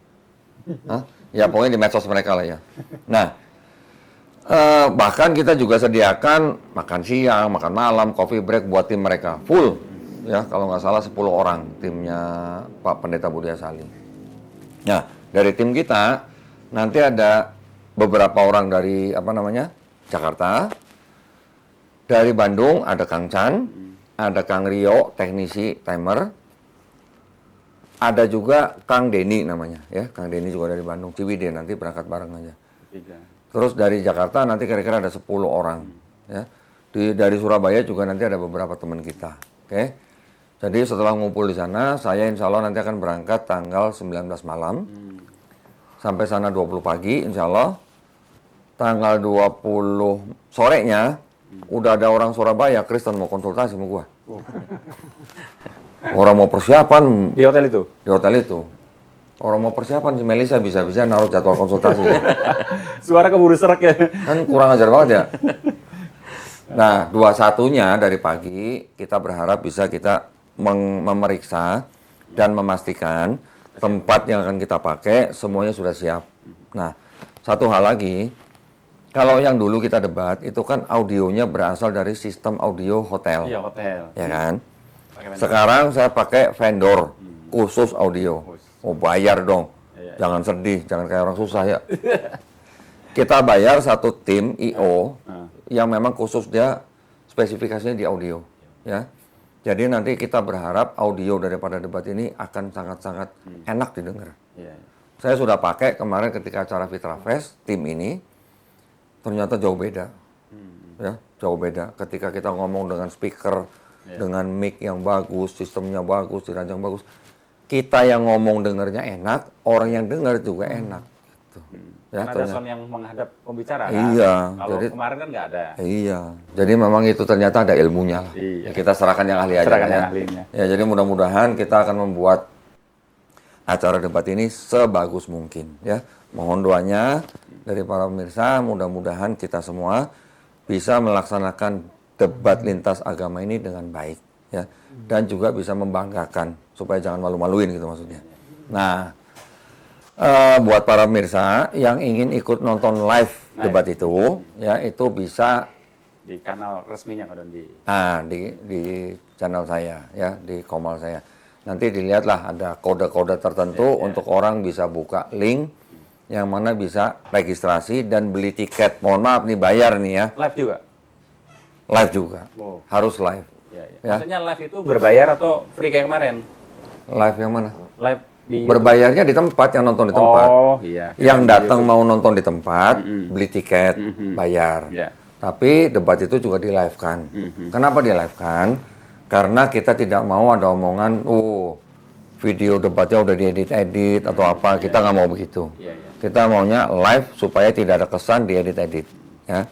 S1: Hah? Ya pokoknya di medsos mereka lah ya. Nah, bahkan kita juga sediakan makan siang, makan malam, coffee break buat tim mereka. Full. Ya, kalau nggak salah 10 orang timnya Pak Pendeta Budi Asali. Nah, dari tim kita nanti ada beberapa orang dari Jakarta. Dari Bandung ada Kang Chan, ada Kang Rio, teknisi timer. Ada juga Kang Denny namanya, ya. Kang Denny juga dari Bandung, Ciwidey, nanti berangkat bareng aja. Terus dari Jakarta nanti kira-kira ada 10 orang, ya. Dari Surabaya juga nanti ada beberapa teman kita, oke. Jadi setelah ngumpul di sana, saya insya Allah nanti akan berangkat tanggal 19 malam. Sampai sana 20 pagi insya Allah. Tanggal 20 sorenya, udah ada orang Surabaya, Kristen mau konsultasi sama gua. Orang mau persiapan.
S2: Di hotel itu?
S1: Di hotel itu. Orang mau persiapan, si Melisa bisa-bisa naruh jadwal konsultasi.
S2: Suara keburu serak ya?
S1: Kan kurang ajar banget ya. Nah, 21-nya dari pagi, kita berharap bisa kita memeriksa dan memastikan tempat yang akan kita pakai semuanya sudah siap. Nah, satu hal lagi, kalau yang dulu kita debat itu kan audionya berasal dari sistem audio hotel.
S2: Iya, hotel.
S1: Ya kan? Sekarang saya pakai vendor khusus audio. Oh, bayar dong. Jangan sedih, jangan kayak orang susah ya. Kita bayar satu tim IO yang memang khusus dia spesifikasinya di audio, ya. Jadi nanti kita berharap audio daripada debat ini akan sangat-sangat enak didengar. Saya sudah pakai kemarin ketika acara Fitra Fest, tim ini ternyata jauh beda. Ya, jauh beda. Ketika kita ngomong dengan speaker, dengan mic yang bagus, sistemnya bagus, dirancang bagus. Kita yang ngomong dengarnya enak, orang yang dengar juga enak. Gitu. Ya,
S2: karena ada sound yang menghadap pembicara kan?
S1: Iya.
S2: Kalau
S1: jadi,
S2: kemarin kan nggak ada.
S1: Iya. Jadi memang itu ternyata ada ilmunya lah.
S2: Iya.
S1: Ya, kita serahkan yang ahli aja.
S2: Serahkan yang
S1: Ya.
S2: ahlinya.
S1: Ya, jadi mudah-mudahan kita akan membuat acara debat ini sebagus mungkin. Ya, mohon doanya dari para pemirsa. Mudah-mudahan kita semua bisa melaksanakan debat lintas agama ini dengan baik. Ya, dan juga bisa membanggakan supaya jangan malu-maluin gitu maksudnya. Nah, buat para pemirsa yang ingin ikut nonton live debat itu, ya itu bisa
S2: di kanal resminya Pak Dondi.
S1: di channel saya, ya di Komal saya. Nanti dilihatlah ada kode-kode tertentu untuk orang bisa buka link yang mana bisa registrasi dan beli tiket. Mohon maaf nih bayar nih ya.
S2: Live juga?
S1: Live juga, harus live.
S2: Ya. Maksudnya live itu berbayar atau free kayak kemarin?
S1: Live yang mana?
S2: Live di
S1: Berbayarnya di tempat, yang nonton di tempat.
S2: Oh, iya.
S1: Yang datang mau nonton di tempat, beli tiket, bayar.
S2: Yeah.
S1: Tapi debat itu juga di live kan. Kenapa di live kan? Karena kita tidak mau ada omongan, video debatnya udah diedit-edit atau apa. Kita nggak mau begitu. Kita maunya live supaya tidak ada kesan diedit-edit. Ya.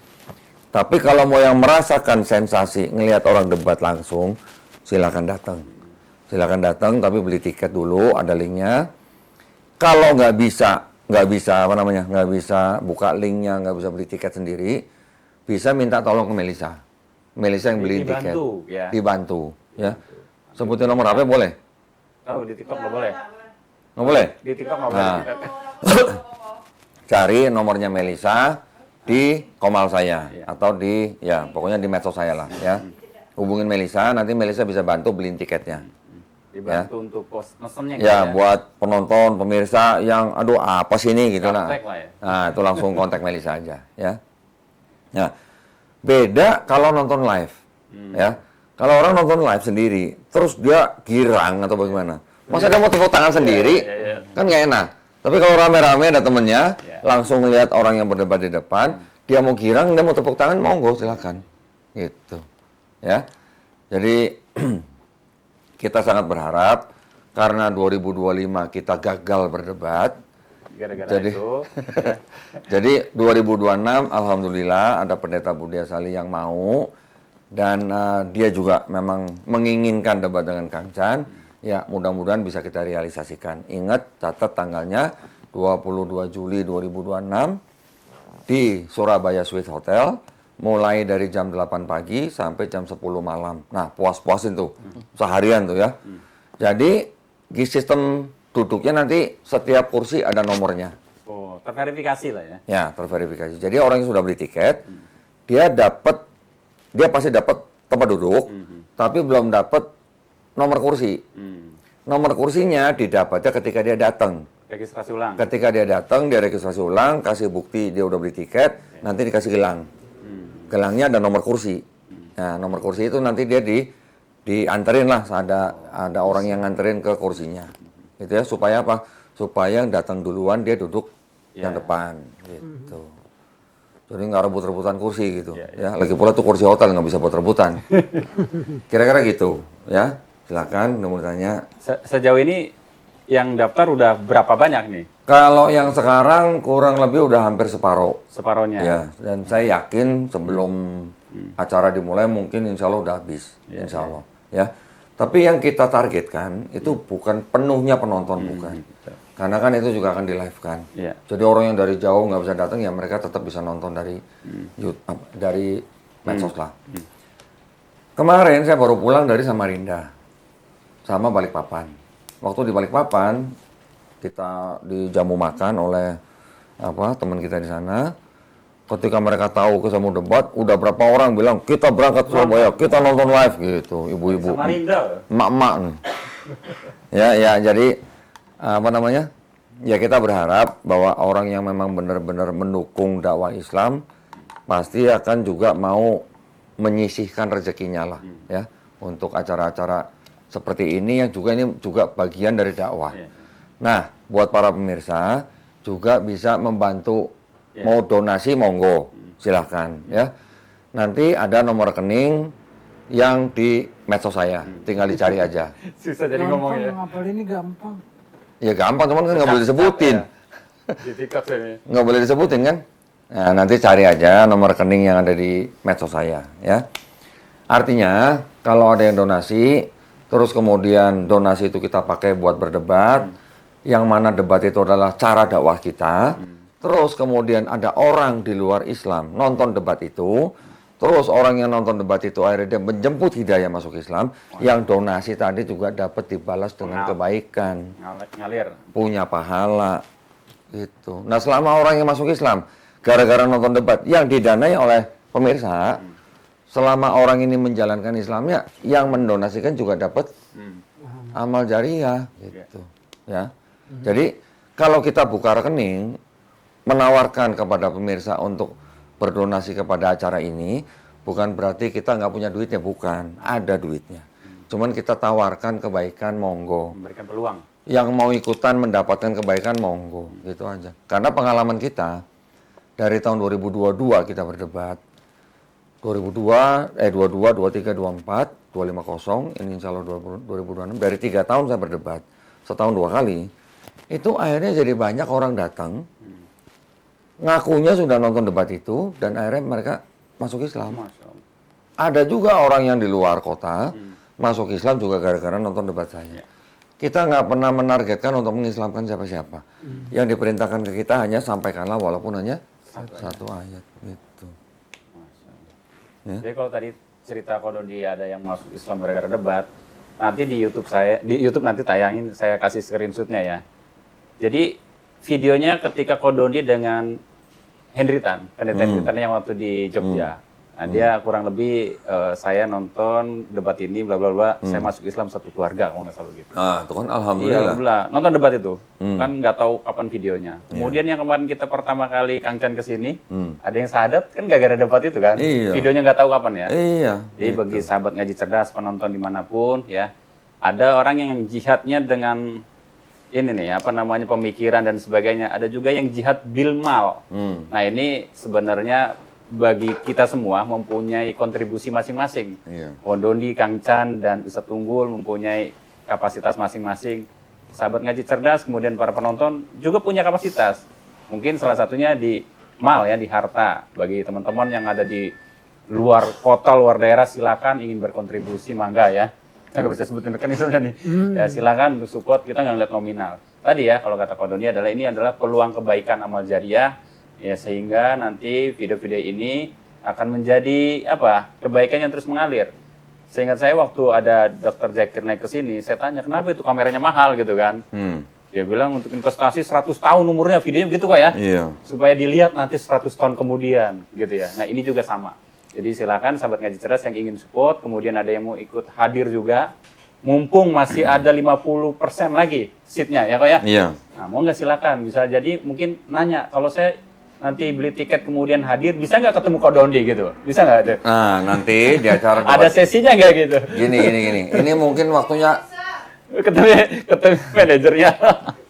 S1: Tapi kalau mau yang merasakan sensasi ngelihat orang debat langsung, silakan datang. Silakan datang, tapi beli tiket dulu, ada linknya. Kalau nggak bisa nggak bisa buka linknya, nggak bisa beli tiket sendiri, bisa minta tolong ke Melisa. Melisa yang beli tiket.
S2: Ya.
S1: Dibantu, ya. Sebutin nomor HP boleh?
S2: Oh, di TikTok nggak boleh?
S1: Nggak boleh?
S2: Di TikTok nggak boleh.
S1: Nah. Cari nomornya Melisa di Komal saya atau pokoknya di medsos saya lah, ya. Hubungin Melisa, nanti Melisa bisa bantu beliin tiketnya.
S2: Dibantu untuk mesennya
S1: ya, buat penonton, pemirsa yang aduh apa sih ini gitu lah. Nah, itu langsung kontak Melisa aja, ya. Nah, beda kalau nonton live, ya. Kalau orang nonton live sendiri, terus dia girang atau bagaimana? Masa dia mau tepuk tangan sendiri? Kan nggak enak. Tapi kalau rame-rame ada temennya, langsung lihat orang yang berdebat di depan, dia mau girang, dia mau tepuk tangan, monggo silakan. Gitu. Ya. Jadi kita sangat berharap karena 2025 kita gagal berdebat,
S2: gara-gara
S1: Jadi-
S2: itu. Ya.
S1: Jadi 2026 alhamdulillah ada pendeta Budi Asali yang mau dan dia juga memang menginginkan debat dengan Kang Chan. Ya, mudah-mudahan bisa kita realisasikan. Ingat catat tanggalnya 22 Juli 2026 di Surabaya Sweet Hotel mulai dari jam 8 pagi sampai jam 10 malam. Nah, puas-puasin tuh. Seharian tuh ya. Jadi di sistem duduknya nanti setiap kursi ada nomornya.
S2: Oh, terverifikasi lah ya.
S1: Ya, terverifikasi. Jadi orang yang sudah beli tiket, dia pasti dapat tempat duduk, tapi belum dapat nomor kursi. Nomor kursinya didapatnya ketika dia datang.
S2: Registrasi ulang.
S1: Ketika dia datang, dia registrasi ulang, kasih bukti dia udah beli tiket, nanti dikasih gelang. Gelangnya ada nomor kursi. Nah, nomor kursi itu nanti dia dianterin lah, ada orang yang nganterin ke kursinya. Gitu ya, supaya apa? Supaya yang datang duluan dia duduk yang depan gitu. Jadi nggak rebut-rebutan kursi gitu. Ya, lagi pula tuh kursi hotel nggak bisa buat rebutan. Kira-kira gitu, ya. Silakan nomor tanya.
S2: Sejauh ini yang daftar udah berapa banyak nih?
S1: Kalau yang sekarang kurang lebih udah hampir separuh.
S2: Separohnya.
S1: Ya, dan saya yakin sebelum acara dimulai mungkin insya Allah udah habis, insya Allah. Ya, tapi yang kita targetkan itu bukan penuhnya penonton, bukan. Karena kan itu juga akan di live kan.
S2: Iya.
S1: Jadi orang yang dari jauh nggak bisa datang ya mereka tetap bisa nonton dari YouTube, dari medsos lah. Kemarin saya baru pulang dari Samarinda sama Balikpapan. Waktu di Balikpapan kita dijamu makan oleh teman kita di sana. Ketika mereka tahu kita mau debat, udah berapa orang bilang kita berangkat Surabaya, kita nonton live gitu, ibu-ibu,
S2: Samarinda.
S1: emak-emak. nih. Ya, jadi ya kita berharap bahwa orang yang memang benar-benar mendukung dakwah Islam pasti akan juga mau menyisihkan rezekinya lah, ya, untuk acara-acara seperti ini yang juga bagian dari dakwah. Nah, buat para pemirsa juga bisa membantu. Mau donasi monggo, silahkan ya. Nanti ada nomor rekening yang di medsos saya, tinggal dicari aja.
S2: Susah jadi ngomongnya.
S4: Ngapal ini gampang.
S1: Ya gampang, cuman kan nggak boleh disebutin.
S2: Di TikTok ini.
S1: Nggak boleh disebutin kan? Nah, nanti cari aja nomor rekening yang ada di medsos saya ya. Artinya kalau ada yang donasi, terus kemudian donasi itu kita pakai buat berdebat, yang mana debat itu adalah cara dakwah kita. Terus kemudian ada orang di luar Islam nonton debat itu, terus orang yang nonton debat itu akhirnya dia menjemput hidayah masuk Islam, yang donasi tadi juga dapat dibalas dengan kebaikan,
S2: Ngalir.
S1: punya pahala, gitu. Nah selama orang yang masuk Islam, gara-gara nonton debat, yang didanai oleh pemirsa, selama orang ini menjalankan Islamnya, yang mendonasikan juga dapat amal jariah, gitu. Ya, jadi kalau kita buka rekening, menawarkan kepada pemirsa untuk berdonasi kepada acara ini, bukan berarti kita nggak punya duitnya, bukan. Ada duitnya. Cuman kita tawarkan kebaikan, monggo.
S2: Memberikan peluang.
S1: Yang mau ikutan mendapatkan kebaikan, monggo. Gitu aja. Karena pengalaman kita, dari tahun 2022 kita berdebat. 22, 23, 24, 250, ini insya Allah 2026. Dari 3 tahun saya berdebat. Setahun 2 kali. Itu akhirnya jadi banyak orang datang, ngakunya sudah nonton debat itu, dan akhirnya mereka masuk Islam.
S2: Masya Allah.
S1: Ada juga orang yang di luar kota masuk Islam juga gara-gara nonton debat saya. Kita nggak pernah menargetkan untuk mengislamkan siapa-siapa. Yang diperintahkan ke kita hanya sampaikanlah walaupun hanya satu ayat. Gitu. Ya.
S2: Jadi kalau tadi cerita Kodondi ada yang masuk Islam gara-gara debat, nanti di YouTube nanti tayangin, saya kasih screenshotnya ya. Jadi videonya ketika Kodondi dengan Henry Tan, pendeta Henry Tan yang waktu di Jogja. Nah, dia kurang lebih saya nonton debat ini bla bla bla, saya masuk Islam satu keluarga kalau nggak salah gitu.
S1: Nah, itu kan
S2: Iya,
S1: alhamdulillah.
S2: alhamdulillah. Nonton debat itu. Kan nggak tahu kapan videonya. Kemudian yang kemarin kita pertama kali Kang Chan kesini, ada yang sahadat kan gara-gara debat itu kan.
S1: Iya.
S2: Videonya nggak tahu kapan ya.
S1: Iya.
S2: Jadi bagi sahabat ngaji cerdas, penonton dimanapun ya, ada orang yang jihadnya dengan ini nih, pemikiran dan sebagainya. Ada juga yang jihad bil mal. Nah ini sebenarnya bagi kita semua mempunyai kontribusi masing-masing.
S1: Iya.
S2: Kodondi, Kang Chan, dan Ustadz Tunggul mempunyai kapasitas masing-masing. sahabat ngaji cerdas, kemudian para penonton juga punya kapasitas. Mungkin salah satunya di mal ya, di harta. Bagi teman-teman yang ada di luar kota, luar daerah, silakan ingin berkontribusi, mangga ya. Saya nggak bisa sebutin mekanismenya nih. Ya silakan untuk support, kita nggak ngeliat nominal. Tadi ya, kalau kata Ko Doni adalah ini adalah peluang kebaikan amal jariah, ya sehingga nanti video-video ini akan menjadi apa? Kebaikan yang terus mengalir. Seingat saya waktu ada Dr. Zakir naik ke sini, saya tanya kenapa itu kameranya mahal gitu kan? Dia bilang untuk investasi 100 tahun umurnya, videonya begitu kok ya?
S1: Iya.
S2: Supaya dilihat nanti 100 tahun kemudian gitu ya. Nah ini juga sama. Jadi silakan sahabat ngaji cerdas yang ingin support, kemudian ada yang mau ikut hadir juga. Mumpung masih ada 50% lagi seatnya ya kok ya?
S1: Iya.
S2: Nah mau nggak silakan, bisa jadi mungkin nanya, kalau saya nanti beli tiket kemudian hadir, bisa nggak ketemu Ko Dondi gitu? Bisa nggak ada?
S1: Nah, nanti di acara
S2: Ada sesinya nggak gitu?
S1: gini. Ini mungkin waktunya,
S2: ketemu manajernya.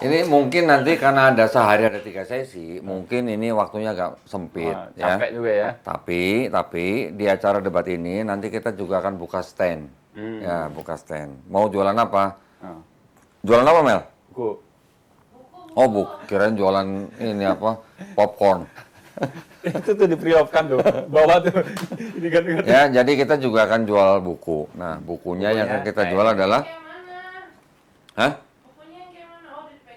S1: ini mungkin nanti karena ada sehari ada 3 sesi, mungkin ini waktunya agak sempit
S2: Wah,
S1: ya.
S2: capek juga ya.
S1: Tapi di acara debat ini nanti kita juga akan buka stand. Ya, buka stand. Mau jualan apa?
S2: Oh,
S1: Jualan apa, Mel?
S2: buku.
S1: Oh, kirain jualan ini apa? Popcorn.
S2: Itu tuh di pre-off-kan tuh, bawah tuh. Ini kan.
S1: Ya, jadi kita juga akan jual buku. Nah, bukunya yang akan kita jual adalah, hah?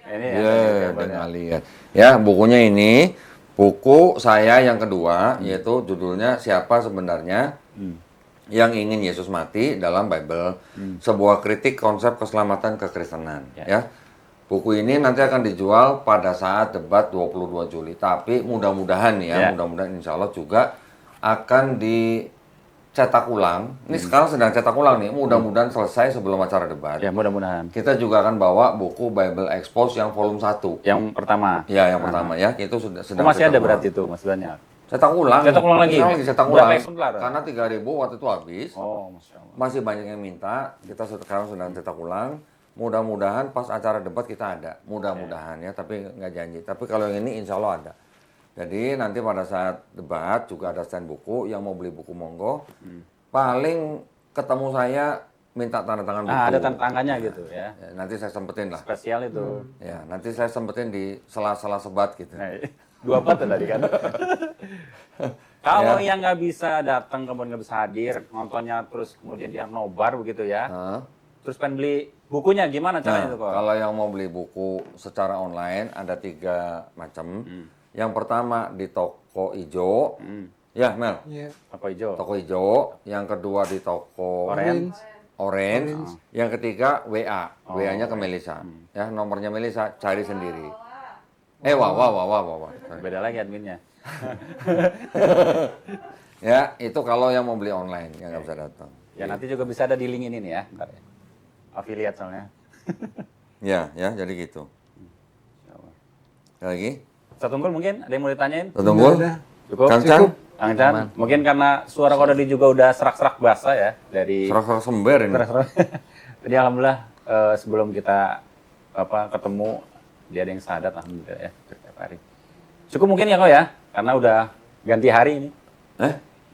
S2: Ini
S1: Iya,
S2: ya.
S1: dengan lihat. Ya, bukunya ini, buku saya yang kedua, yaitu judulnya Siapa Sebenarnya yang Ingin Yesus Mati dalam Bible, sebuah kritik konsep keselamatan kekristenan. Ya. Buku ini nanti akan dijual pada saat debat 22 Juli. Tapi mudah-mudahan ya, mudah-mudahan insya Allah juga akan dicetak ulang. Ini sekarang sedang cetak ulang nih, mudah-mudahan selesai sebelum acara debat.
S2: Ya, mudah-mudahan.
S1: Kita juga akan bawa buku Bible Expose yang volume 1.
S2: Yang pertama.
S1: Ya, yang pertama ya, itu sedang
S2: Masih
S1: cetak
S2: ada
S1: ulang.
S2: berarti itu, Mas banyak.
S1: Cetak ulang.
S2: Cetak ulang lagi?
S1: Cetak
S2: Berapa
S1: ulang.
S2: eksemplar?
S1: Karena 3.000 waktu itu habis.
S2: Oh, Masya Allah.
S1: Masih banyak yang minta, kita sekarang sedang cetak ulang. Mudah-mudahan pas acara debat kita ada. Mudah-mudahan ya, tapi nggak janji. Tapi kalau yang ini insya Allah ada. Jadi nanti pada saat debat juga ada stand buku, yang mau beli buku monggo. Paling ketemu saya minta tanda tangan buku.
S2: Ada tantangannya gitu ya.
S1: Ya, nanti saya sempetin lah.
S2: Spesial itu.
S1: Ya, nanti saya sempetin di sela-sela sebat gitu.
S2: Nah, 24 tuh tadi kan. Kalau yang nggak bisa datang kemudian nggak bisa hadir, nontonnya terus kemudian dia nobar begitu ya.
S1: Hah?
S2: Terus pengen beli bukunya gimana caranya tuh kok?
S1: Kalau yang mau beli buku secara online ada 3 macam. Yang pertama di toko ijo. Ya, Mel.
S4: Iya.
S2: Apa hijau?
S1: Toko ijo. Yang kedua di toko orange. Yang ketiga WA. WA-nya ke Melisa. Ya, nomornya Melisa cari sendiri. Wah.
S2: Beda lagi adminnya.
S1: Ya, itu kalau yang mau beli online yang nggak bisa datang.
S2: Ya nanti juga bisa ada di link ini nih ya. Ntar ya. Affiliate soalnya.
S1: Ya, jadi gitu. Ada lagi?
S2: Satu unggul mungkin ada yang mau ditanyain?
S1: Satu unggul?
S2: Cukup?
S1: Kang Chan?
S2: Kang Chan, mungkin karena suara Ko Dodi juga udah serak-serak basah ya dari
S1: Serak-serak sember ini.
S2: Jadi alhamdulillah sebelum kita ketemu dia ada yang sahadat alhamdulillah ya setiap hari. Cukup mungkin ya kok ya, karena udah ganti hari ini.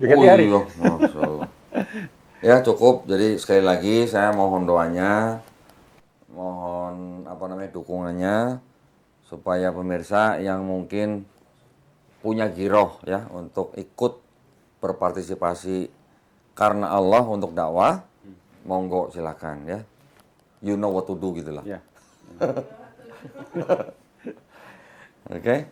S2: Ganti hari.
S1: Iya, Masya Allah. Ya cukup. Jadi sekali lagi saya mohon doanya, mohon dukungannya supaya pemirsa yang mungkin punya giroh ya untuk ikut berpartisipasi karena Allah untuk dakwah, monggo silakan ya. You know what to do gitulah.
S2: Ya.
S1: Oke?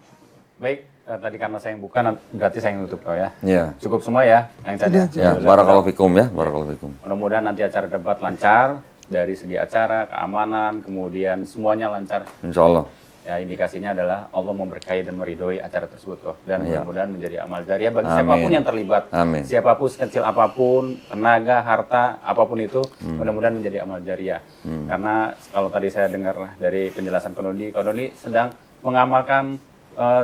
S2: Baik, tadi karena saya yang buka, berarti saya yang nutup kok ya.
S1: Ya.
S2: Cukup semua ya, Kang Chan.
S1: Ya, barakallahu fikum ya, barakallahu fikum.
S2: Mudah-mudahan nanti acara debat lancar, dari segi acara, keamanan, kemudian semuanya lancar.
S1: Insya Allah.
S2: Ya, indikasinya adalah Allah memberkahi dan meridhoi acara tersebut kok. Dan
S1: Ya.
S2: mudah-mudahan menjadi amal jariah bagi
S1: Amin.
S2: siapapun yang terlibat.
S1: Amin.
S2: Siapapun, sekecil apapun, tenaga, harta, apapun itu, mudah-mudahan menjadi amal jariah. Karena kalau tadi saya dengar dari penjelasan Ko Doni sedang mengamalkan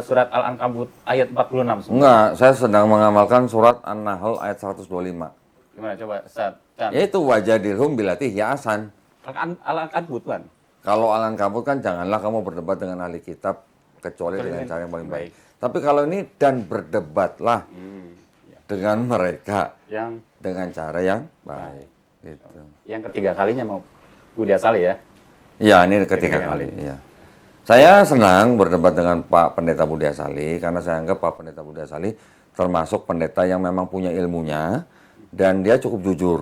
S2: surat Al-Ankabut ayat 46.
S1: Enggak, saya sedang mengamalkan surat An-Nahl ayat 125.
S2: Gimana coba, Ustaz? Chan.
S1: Yaitu wajadilhum bilatih ya'asan.
S2: Al-Ankabut kan?
S1: Kalau Al-Ankabut kan janganlah kamu berdebat dengan ahli kitab kecuali dengan cara yang paling baik. Tapi kalau ini dan berdebatlah dengan mereka
S2: Yang
S1: dengan cara yang baik. Gitu.
S2: yang ketiga kalinya mau Budi Asali ya.
S1: Iya, ini ketiga kali. Iya. Saya senang berdebat dengan Pak Pendeta Budi Asali karena saya anggap Pak Pendeta Budi Asali termasuk pendeta yang memang punya ilmunya dan dia cukup jujur.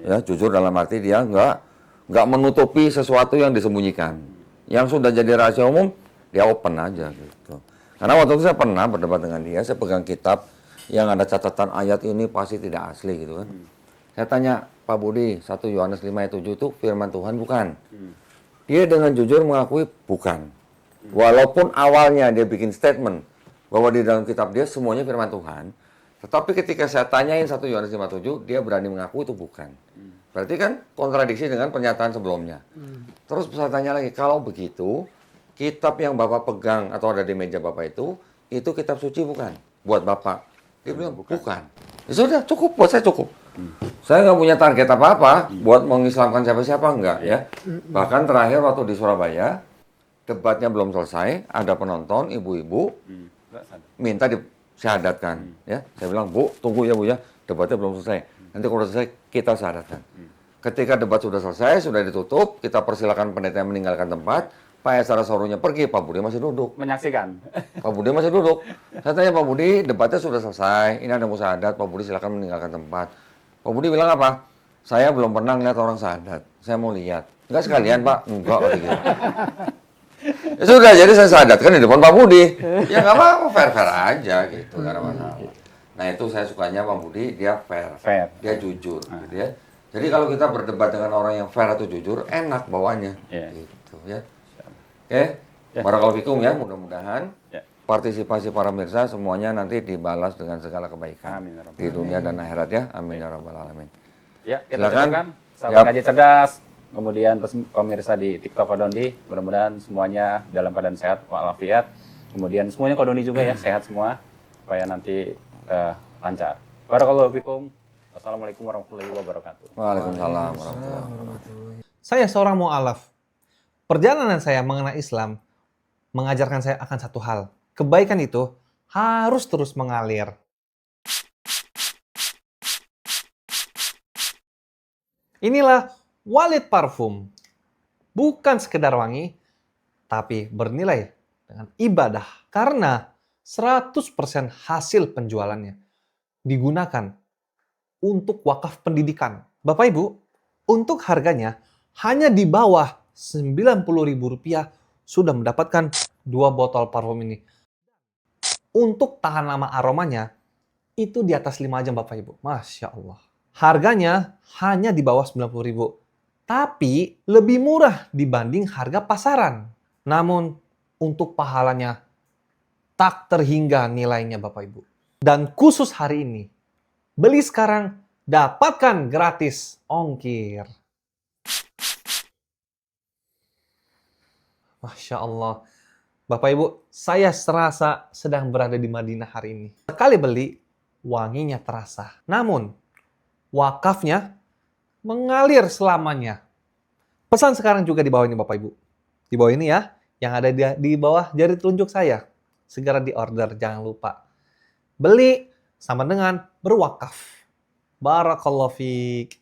S1: Ya, jujur dalam arti dia nggak menutupi sesuatu yang disembunyikan. Yang sudah jadi rahasia umum dia open aja gitu. Karena waktu itu saya pernah berdebat dengan dia, saya pegang kitab yang ada catatan ayat ini pasti tidak asli gitu kan. Saya tanya, Pak Budi, 1 Yohanes 5 ayat 7 itu firman Tuhan bukan? Dia dengan jujur mengakui bukan. Walaupun awalnya dia bikin statement bahwa di dalam kitab dia semuanya firman Tuhan, tetapi ketika saya tanyain 1 Yohanes 5:7, dia berani mengaku itu bukan. Berarti kan kontradiksi dengan pernyataan sebelumnya. Terus saya tanya lagi, kalau begitu, kitab yang Bapak pegang atau ada di meja Bapak itu kitab suci bukan? Buat Bapak. Dia bilang, bukan. Ya sudah, cukup, buat saya cukup. Saya nggak punya target apa-apa buat mengislamkan siapa-siapa, enggak ya. Bahkan terakhir waktu di Surabaya, debatnya belum selesai, ada penonton, ibu-ibu, minta disyahadatkan. Ya, saya bilang, Bu, tunggu ya Bu ya, debatnya belum selesai. Nanti kalau selesai, kita syahadatkan. Ketika debat sudah selesai, sudah ditutup, kita persilakan pendeta yang meninggalkan tempat, Pak Esara Sorunya pergi, Pak Budi masih duduk.
S2: Menyaksikan.
S1: Pak Budi masih duduk. Saya tanya Pak Budi, debatnya sudah selesai, ini ada musyahadat, Pak Budi silakan meninggalkan tempat. Pak Budi bilang apa? Saya belum pernah ngeliat orang syahadat, saya mau lihat. Enggak sekalian Pak? Enggak, kata gitu. Ya sudah, jadi saya syahadatkan di depan Pak Budi. Ya nggak apa-apa, fair-fair aja gitu, nggak ada masalah. Nah itu saya sukanya Pak Budi, dia fair. Dia jujur, gitu ya. Jadi kalau kita berdebat dengan orang yang fair atau jujur, enak bawanya, gitu ya. Oke, barakallahu fikum ya, mudah-mudahan partisipasi para pemirsa semuanya nanti dibalas dengan segala kebaikan.
S2: Amin,
S1: di dunia dan akhirat ya, amin ya rabbal alamin.
S2: Ya, kita
S1: Silakan.
S2: silakan. Sahabat Ngaji Cerdas, kemudian pemirsa di TikTok Kodondi, mudah-mudahan semuanya dalam keadaan sehat walafiat. Kemudian semuanya Kodondi juga ya, sehat semua supaya nanti lancar. Barakallahu fikum. Wassalamualaikum warahmatullahi wabarakatuh.
S1: Waalaikumsalam warahmatullahi wabarakatuh.
S5: Saya seorang mu'alaf. Perjalanan saya mengenal Islam mengajarkan saya akan satu hal. Kebaikan itu harus terus mengalir. Inilah Walid Parfum. Bukan sekedar wangi, tapi bernilai dengan ibadah. Karena 100% hasil penjualannya digunakan untuk wakaf pendidikan. Bapak Ibu, untuk harganya hanya di bawah Rp90.000 sudah mendapatkan 2 botol parfum ini. Untuk tahan lama aromanya, itu di atas 5 jam Bapak Ibu. Masya Allah. Harganya hanya di bawah Rp90.000. Tapi lebih murah dibanding harga pasaran. Namun untuk pahalanya tak terhingga nilainya Bapak Ibu. Dan khusus hari ini, beli sekarang, dapatkan gratis ongkir. Masya Allah. Bapak Ibu, saya serasa sedang berada di Madinah hari ini. Sekali beli, wanginya terasa. Namun, wakafnya mengalir selamanya. Pesan sekarang juga di bawah ini Bapak Ibu. Di bawah ini ya, yang ada di bawah jari telunjuk saya. Segera di order, jangan lupa. Beli sama dengan berwakaf. Barakallahu fiik.